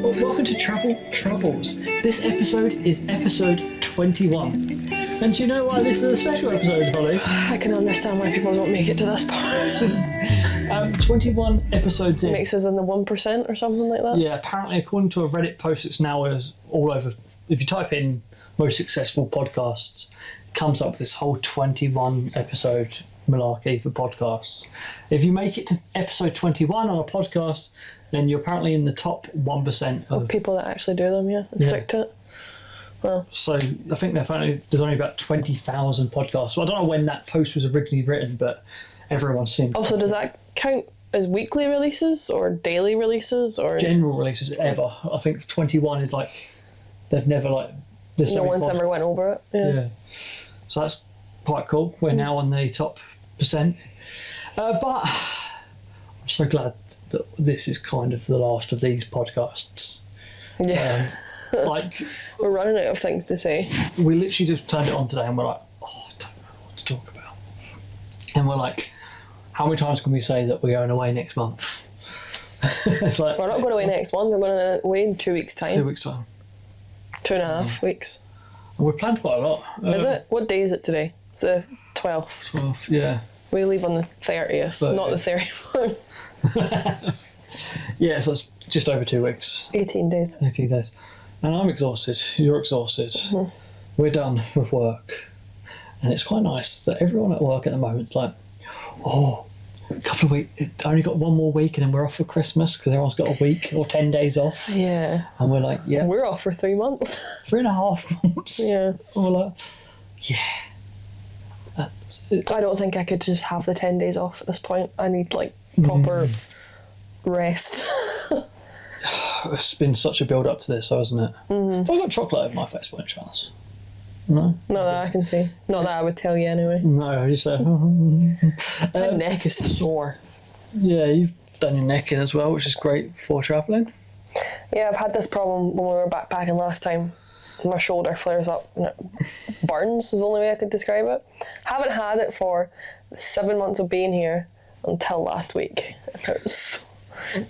Well, welcome to Travel Troubles. This episode is episode 21. And do you know why this is a special episode, Holly? I can understand why people don't make it to this part. 21 episodes in. Makes us in the 1% or something like that. Yeah, apparently according to a Reddit post that's now is all over. If you type in most successful podcasts, it comes up with this whole 21 episode malarkey for podcasts. If you make it to episode 21 on a podcast, then you're apparently in the top 1% of people that actually do them, and stick to it. Well, so I think apparently there's only about 20,000 podcasts. So I don't know when that post was originally written, but everyone's seen. Also, does that count as weekly releases or daily releases or general releases ever? I think 21 is like they've never like. No one's ever went over it. Yeah. So that's quite cool. We're now on the top %. But I'm so glad that this is kind of the last of these podcasts. Yeah. Like we're running out of things to say. We literally just turned it on today and we're like, I don't know what to talk about. And we're like, how many times can we say that we're going away next month? It's like, we're not going away next month, we're going away in 2 weeks' time. 2 weeks' time. 2.5 weeks. And we've planned quite a lot. Is it? What day is it today? It's the 12th. 12th, yeah. We leave on the 30th, not the 31st. Yeah, so it's just over 2 weeks. 18 days. 18 days. And I'm exhausted. You're exhausted. Mm-hmm. We're done with work. And it's quite nice that everyone at work at the moment's like, a couple of weeks, only got 1 more week and then we're off for Christmas because everyone's got a week or 10 days off. Yeah. And we're like, yeah. We're off for 3 months. 3.5 months. Yeah. And we're like, yeah. I don't think I could just have the 10 days off at this point. I need like proper rest. It's been such a build up to this, though, hasn't it? Mm-hmm. I've got chocolate over my face by any chance. No? Not that I can see. Not that I would tell you anyway. No, I just my neck is sore. Yeah, you've done your neck in as well, which is great for travelling. Yeah, I've had this problem when we were backpacking last time. My shoulder flares up and it burns is the only way I could describe it. Haven't had it for 7 months of being here until last week.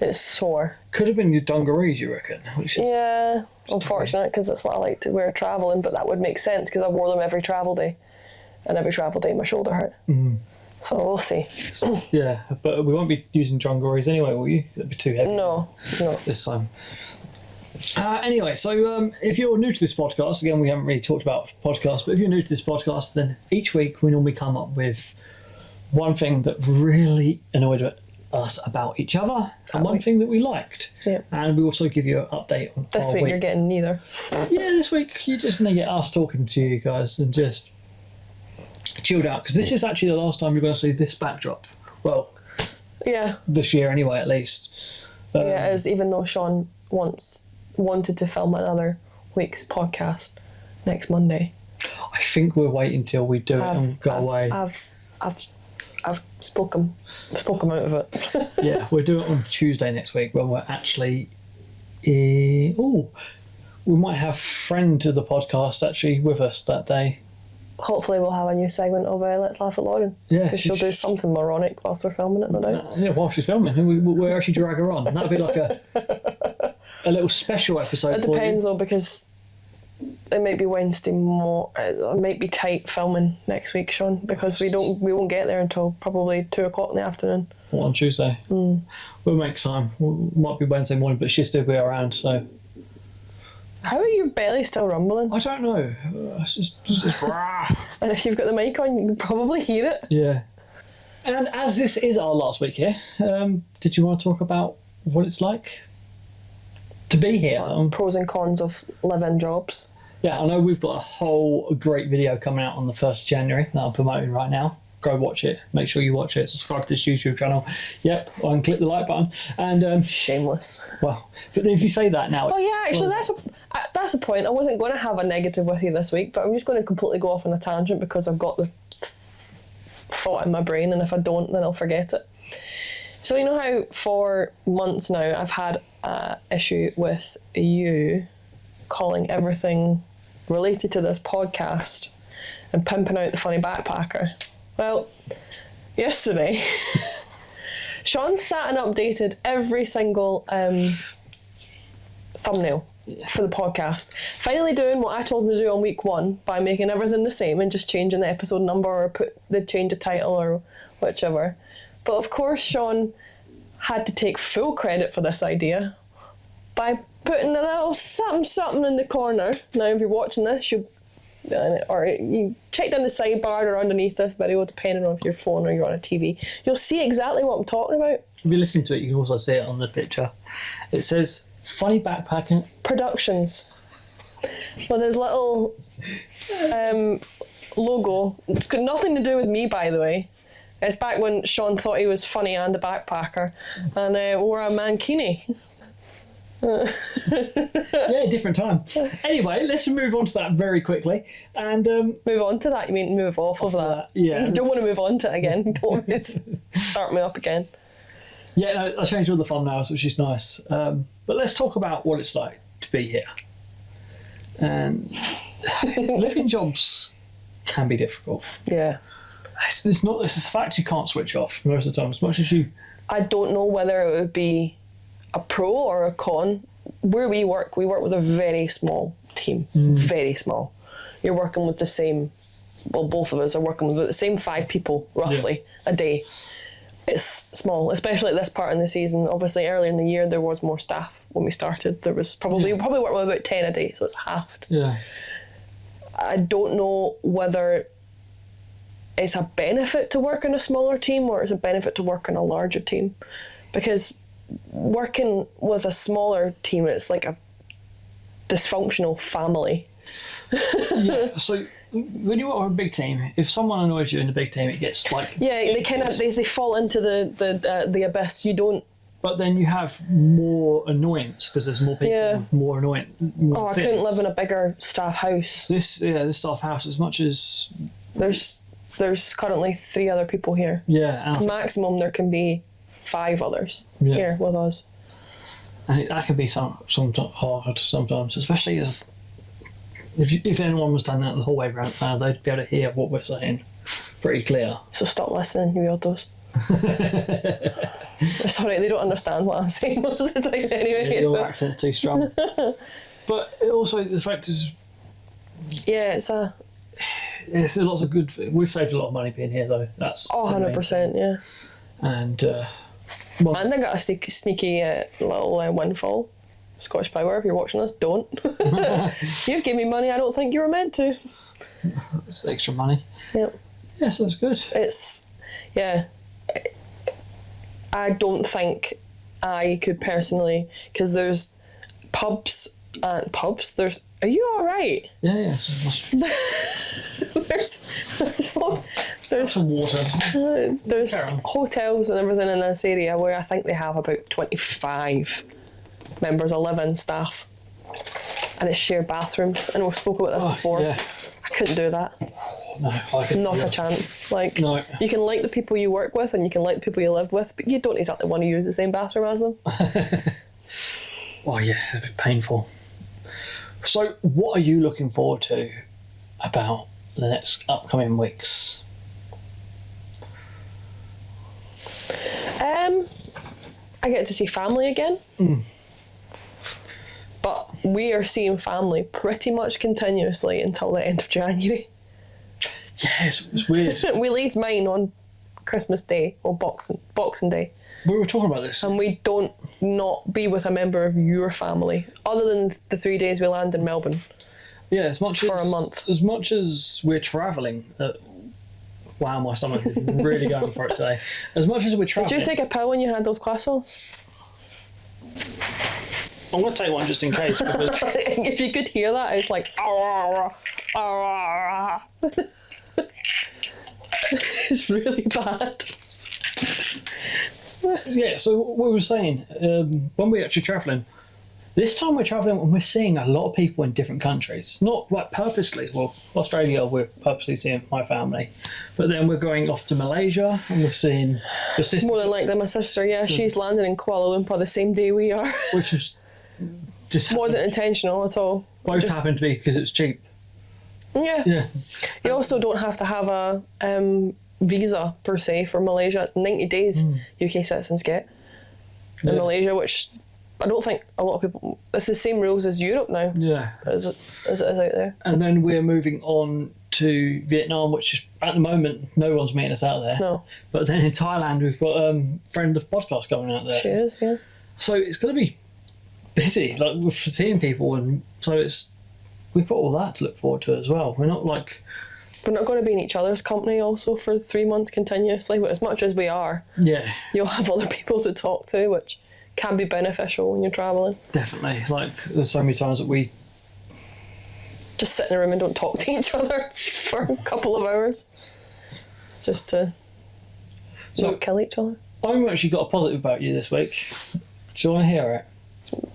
It's sore. Could have been your dungarees, you reckon? Which is unfortunate because that's what I like to wear travelling, but that would make sense because I wore them every travel day, and every travel day my shoulder hurt. So we'll see. Yeah, but we won't be using dungarees anyway, will you? It'd be too heavy. No. This time. Anyway, so if you're new to this podcast, again, we haven't really talked about podcasts, but if you're new to this podcast, then each week we normally come up with one thing that really annoyed us about each other and one thing that we liked. Yeah. And we also give you an update on this week. You're getting neither. Yeah, this week you're just going to get us talking to you guys and just chilled out, because this is actually the last time you're going to see this backdrop. Well, yeah, this year anyway, at least. Yeah, it is, even though Sean wanted to film another week's podcast next Monday. I think we're waiting till we do it and go away. I've spoke him out of it. Yeah, we'll do it on Tuesday next week when we're actually we might have a friend of the podcast actually with us that day. Hopefully we'll have a new segment of Let's Laugh at Lauren. Yeah, because she'll do something moronic whilst we're filming it, no doubt. Yeah, while she's filming, we'll actually drag her on. That'd be like a little special episode. It depends though, because it might be Wednesday more. It might be tight filming next week, Sean, because we won't get there until probably 2:00 in the afternoon. What, on Tuesday? We'll make time. Might be Wednesday morning, but she'll still be around. So. How are your belly still rumbling? I don't know. It's just and if you've got the mic on, you can probably hear it. Yeah. And as this is our last week here, did you want to talk about what it's like to be here? Pros and cons of live-in jobs. Yeah, I know we've got a whole great video coming out on the 1st of January that I'm promoting right now. Go watch it. Make sure you watch it. Subscribe to this YouTube channel. Yep, and click the like button. And shameless. Well, but if you say that now... Oh yeah, actually that's a point. I wasn't going to have a negative with you this week, but I'm just going to completely go off on a tangent because I've got the thought in my brain, and if I don't, then I'll forget it. So you know how for months now I've had an issue with you calling everything related to this podcast and pimping out the funny backpacker. Well, yesterday Sean sat and updated every single thumbnail for the podcast. Finally doing what I told him to do on week 1 by making everything the same and just changing the episode number or change the title or whichever. But of course, Sean had to take full credit for this idea by putting a little something in the corner. Now, if you're watching this, you check down the sidebar or underneath this video, depending on if you're phone or you're on a TV. You'll see exactly what I'm talking about. If you listen to it, you can also see it on the picture. It says Funny Backpacking Productions. Well, there's little logo. It's got nothing to do with me, by the way. It's back when Sean thought he was funny and a backpacker and wore a mankini. Yeah, different time. Anyway, let's move on to that very quickly. And move on to that? You mean move off of that? Yeah. You don't want to move on to it again. You don't want me to start me up again. Yeah, no, I changed all the thumbnails, which is nice. But let's talk about what it's like to be here. And living jobs can be difficult. Yeah. It's the fact you can't switch off most of the time, as much as you... I don't know whether it would be a pro or a con. Where we work with a very small team. Very small. You're working with the same... Well, both of us are working with the same 5 people, roughly, a day. It's small, especially at this part in the season. Obviously, earlier in the year, there was more staff when we started. There was we probably worked with about 10 a day, so it's halved. Yeah. I don't know whether it's a benefit to work in a smaller team or it's a benefit to work in a larger team, because working with a smaller team, it's like a dysfunctional family. Yeah, so when you are a big team, if someone annoys you in the big team, it gets like... Yeah, they fall into the abyss. You don't... But then you have more annoyance because there's more people with more annoyance. I couldn't live in a bigger staff house. This staff house, as much as... There's currently 3 other people here. Yeah. Maximum there can be 5 others here with us. And that can be some hard sometimes, especially as... If anyone was standing out in the hallway around now, they'd be able to hear what we're saying pretty clear. So stop listening, you weirdos. Sorry, they don't understand what I'm saying most of the time anyway. Yeah, your accent's too strong. But also the fact is... Yeah, It's lots of good... We've saved a lot of money being here, though. That's 100%, yeah. And... and I got a sneaky little windfall. Scottish Power, if you're watching this, don't. You've given me money I don't think you were meant to. It's extra money. Yep. Yeah, so it's good. It's... Yeah. I don't think I could personally... Because there's pubs and pubs. There's... Are you alright? Yeah. There's some water. There's hotels and everything in this area where I think they have about 25 members of living staff, and it's shared bathrooms, and we've spoken about this before. Yeah. I couldn't do that. No, I couldn't. Not a chance. Like, no. You can like the people you work with and you can like the people you live with, but you don't exactly want to use the same bathroom as them. Oh yeah, it'd be painful. So what are you looking forward to about the next upcoming weeks? I get to see family again. But we are seeing family pretty much continuously until the end of January. Yeah, it's weird. We leave mine on Christmas Day or Boxing Day. We were talking about this. And we don't not be with a member of your family, other than the 3 days we land in Melbourne. Yeah, a month. As much as we're travelling... wow, my stomach is really going for it today. As much as we're travelling... Did you take a pill when you had those croissants? I'm going to take one just in case. Because... if you could hear that, it's like... It's really bad. Yeah, so what we were saying, when we're actually travelling, this time we're travelling and we're seeing a lot of people in different countries. Not like purposely. Well, Australia, we're purposely seeing my family. But then we're going off to Malaysia and we're seeing your sister. More than likely my sister, yeah. She's landing in Kuala Lumpur the same day we are. Which is just wasn't intentional at all. Both happened to be because it's cheap. Yeah. You also don't have to have a visa per se for Malaysia. It's 90 days UK citizens get in Malaysia, which I don't think a lot of people. It's the same rules as Europe now. Yeah. As it is out there. And then we're moving on to Vietnam, which is at the moment no one's meeting us out there. No. But then in Thailand we've got friend of the podcast going out there. She is, yeah. So it's going to be busy, like with seeing people, and so we've got all that to look forward to as well. We're not going to be in each other's company also for 3 months continuously, but as much as we are, you'll have other people to talk to, which can be beneficial when you're travelling. Definitely. Like, there's so many times that we just sit in a room and don't talk to each other for a couple of hours just to not kill each other. I've actually got a positive about you this week. Do you want to hear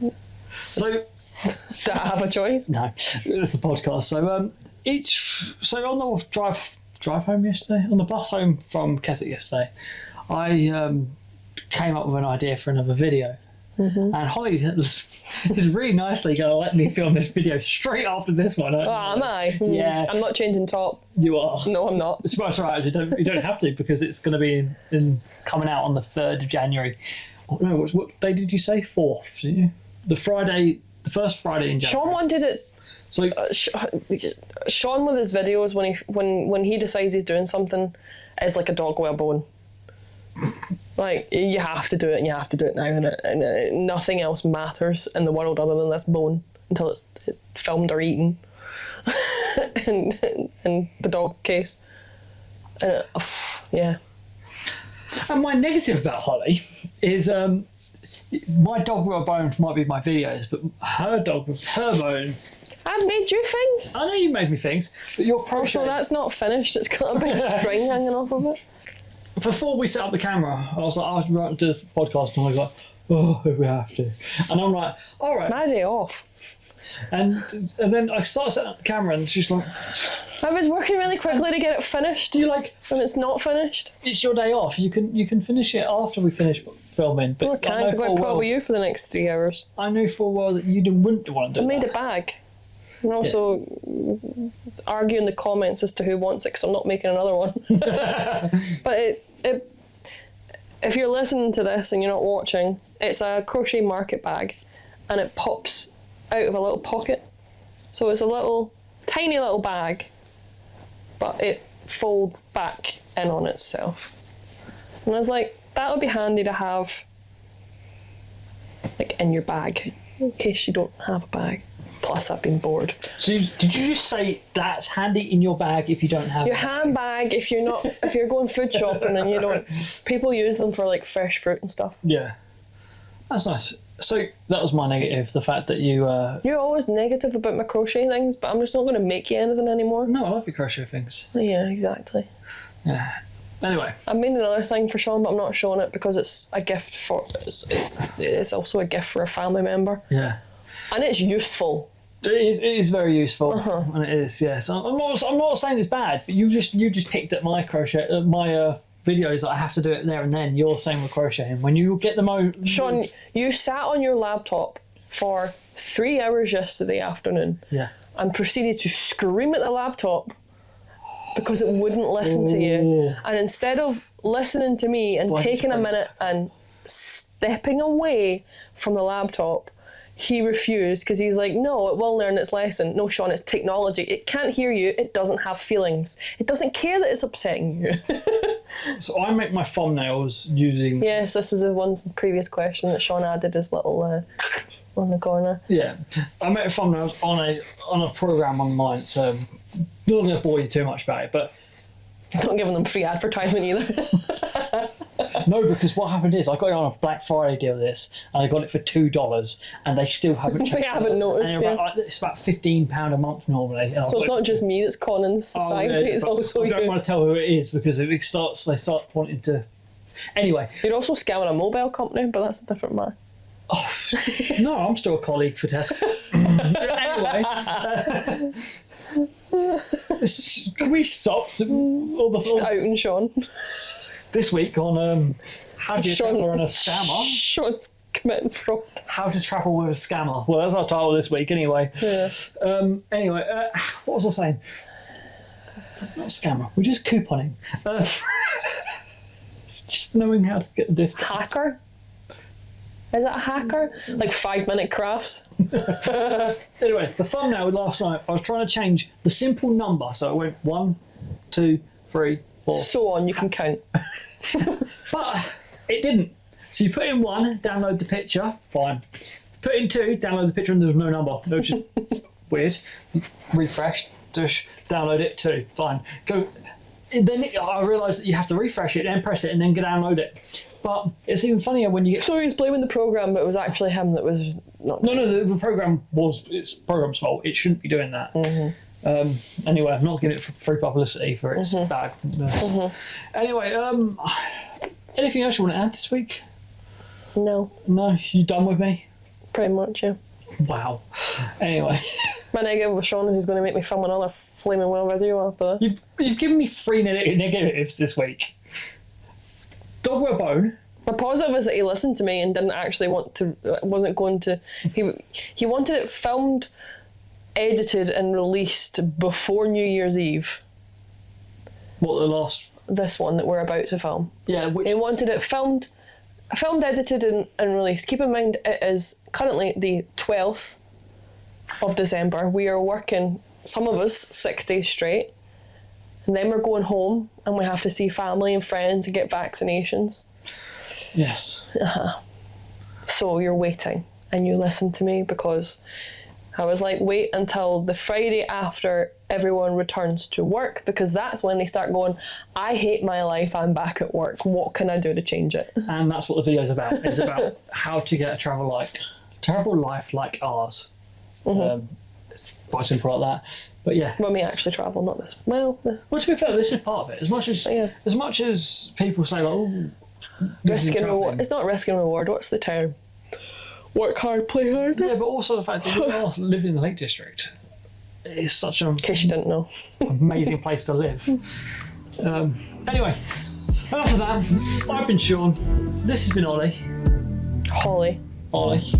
it? So, do I have a choice? No, it's a podcast. So on the drive home yesterday, on the bus home from Keswick yesterday, I came up with an idea for another video. Mm-hmm. And Holly is really nicely going to let me film this video straight after this one. Am I? Yeah. I'm not changing top. You are. No, I'm not. It's right. You don't have to, because it's going to be coming out on the 3rd of January. Oh, no, what day did you say? 4th, didn't you? The first Friday in January. Sean wanted it. So Sean with his videos, when he decides he's doing something, is like a dog with a bone. Like, you have to do it, and you have to do it now, and nothing else matters in the world other than this bone until it's filmed or eaten. in the dog case. And yeah. And my negative about Holly is my dog with a bone might be my videos, but her dog with her bone. I've made you things. I know you made me things, but your crochet. Also, that's not finished. It's got a big string hanging off of it. Before we set up the camera, I was like, I was writing to the podcast, and I was like, oh, if we have to. And I'm like, all right. It's my day off. And then I started setting up the camera, and she's like, I was working really quickly to get it finished. You're like, when it's not finished. It's your day off. You can finish it after we finish filming. But I can't, because I'm going to put up with you for the next 3 hours. I knew full well that you wouldn't want to do that. I made a bag. And also argue in the comments as to who wants it, because I'm not making another one. But if you're listening to this and you're not watching, it's a crochet market bag, and it pops out of a little pocket. So it's a tiny little bag, but it folds back in on itself. And I was like, that would be handy to have, like, in your bag, in case you don't have a bag. Plus, I've been bored. So did you just say that's handy in your bag if you don't have your handbag? If you're going food shopping and you don't, people use them for like fresh fruit and stuff. Yeah, that's nice. So that was my negative, the fact that you're always negative about my crochet things, but I'm just not going to make you anything anymore. No, I love your crochet things. Yeah, exactly. Yeah. Anyway, I made another thing for Sean, but I'm not showing it because it's a gift for. It's also a gift for a family member. Yeah. And it's useful. It is very useful, and it is. Yes, I'm not saying it's bad, but you just picked at my crochet, my videos that I have to do it there and then. You're the same with crocheting. When you get the Sean, you sat on your laptop for 3 hours yesterday afternoon. Yeah. And proceeded to scream at the laptop because it wouldn't listen to you. And instead of listening to me and taking a minute and stepping away from the laptop, he refused, because he's like, no, it will learn its lesson. No, Sean, it's technology. It can't hear you. It doesn't have feelings. It doesn't care that it's upsetting you. So I make my thumbnails using... Yes, this is the previous question that Sean added his little on the corner. Yeah. I make thumbnails on a program online, so I'm not going to bore you too much about it, but... Don't give them free advertisement either. No, because what happened is I got it on a Black Friday deal and I got it for $2, and they still haven't checked. They haven't noticed. It's about £15 a month normally. So it's not just me that's conning society; it's also you. I don't want to tell who it is, because if they start wanting to. Anyway, you're also scamming a mobile company, but that's a different matter. Oh no, I'm still a colleague for Tesco. Anyway. Can we stop all the outing Sean this week on how do you travel on a scammer? Sean's committing fraud. How to travel with a scammer. Well, that's our title this week, anyway. Yeah. Anyway, what was I saying? It's not a scammer. We're just couponing. Just knowing how to get the discount. Hacker. Is it a hacker? Like 5-minute crafts? Anyway, the thumbnail last night, I was trying to change the simple number. So it went 1, 2, 3, 4. So on, you can count. But it didn't. So you put in 1, download the picture, fine. Put in 2, download the picture, and there's no number. It was just weird. Refresh, download it, 2, fine. Go. Then I realised that you have to refresh it, then press it, and then download it. But it's even funnier when you get. So he's blaming the program, but it was actually him that was not. No, the program it's program's fault. It shouldn't be doing that. Mm-hmm. Anyway, I'm not giving it free publicity for its badness. Mm-hmm. Anyway, anything else you want to add this week? No. No, you done with me? Pretty much, yeah. Wow. Anyway. My negative with Sean is he's going to make me film another flaming well video after that. You've given me 3 negatives this week. Dog with a bone. My positive is that he listened to me and didn't actually wasn't going to. He wanted it filmed, edited, and released before New Year's Eve. What, the last? This one that we're about to film. Yeah, He wanted it filmed, edited, and released. Keep in mind, it is currently the 12th of December. We are working, some of us, 6 days straight. And then we're going home and we have to see family and friends and get vaccinations. Yes. So you're waiting and you listen to me because I was like, wait until the Friday after everyone returns to work, because that's when they start going, I hate my life, I'm back at work. What can I do to change it? And that's what the video's about. It's about how to get a travel life like ours. Mm-hmm. It's quite simple like that. But yeah. When we actually travel, not this. Well, to be fair, this is part of it. As much as people say, like, oh, risk and reward. It's not risk and reward. What's the term? Work hard, play hard. Yeah, but also the fact that we are living in the Lake District. It's such an in case you didn't know, amazing place to live. Anyway, enough of that. I've been Sean. This has been Ollie. Ollie,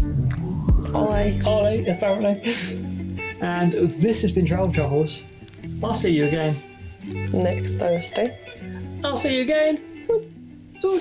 apparently. And this has been Travel Troubles. I'll see you again next Thursday. I'll see you again. Soon.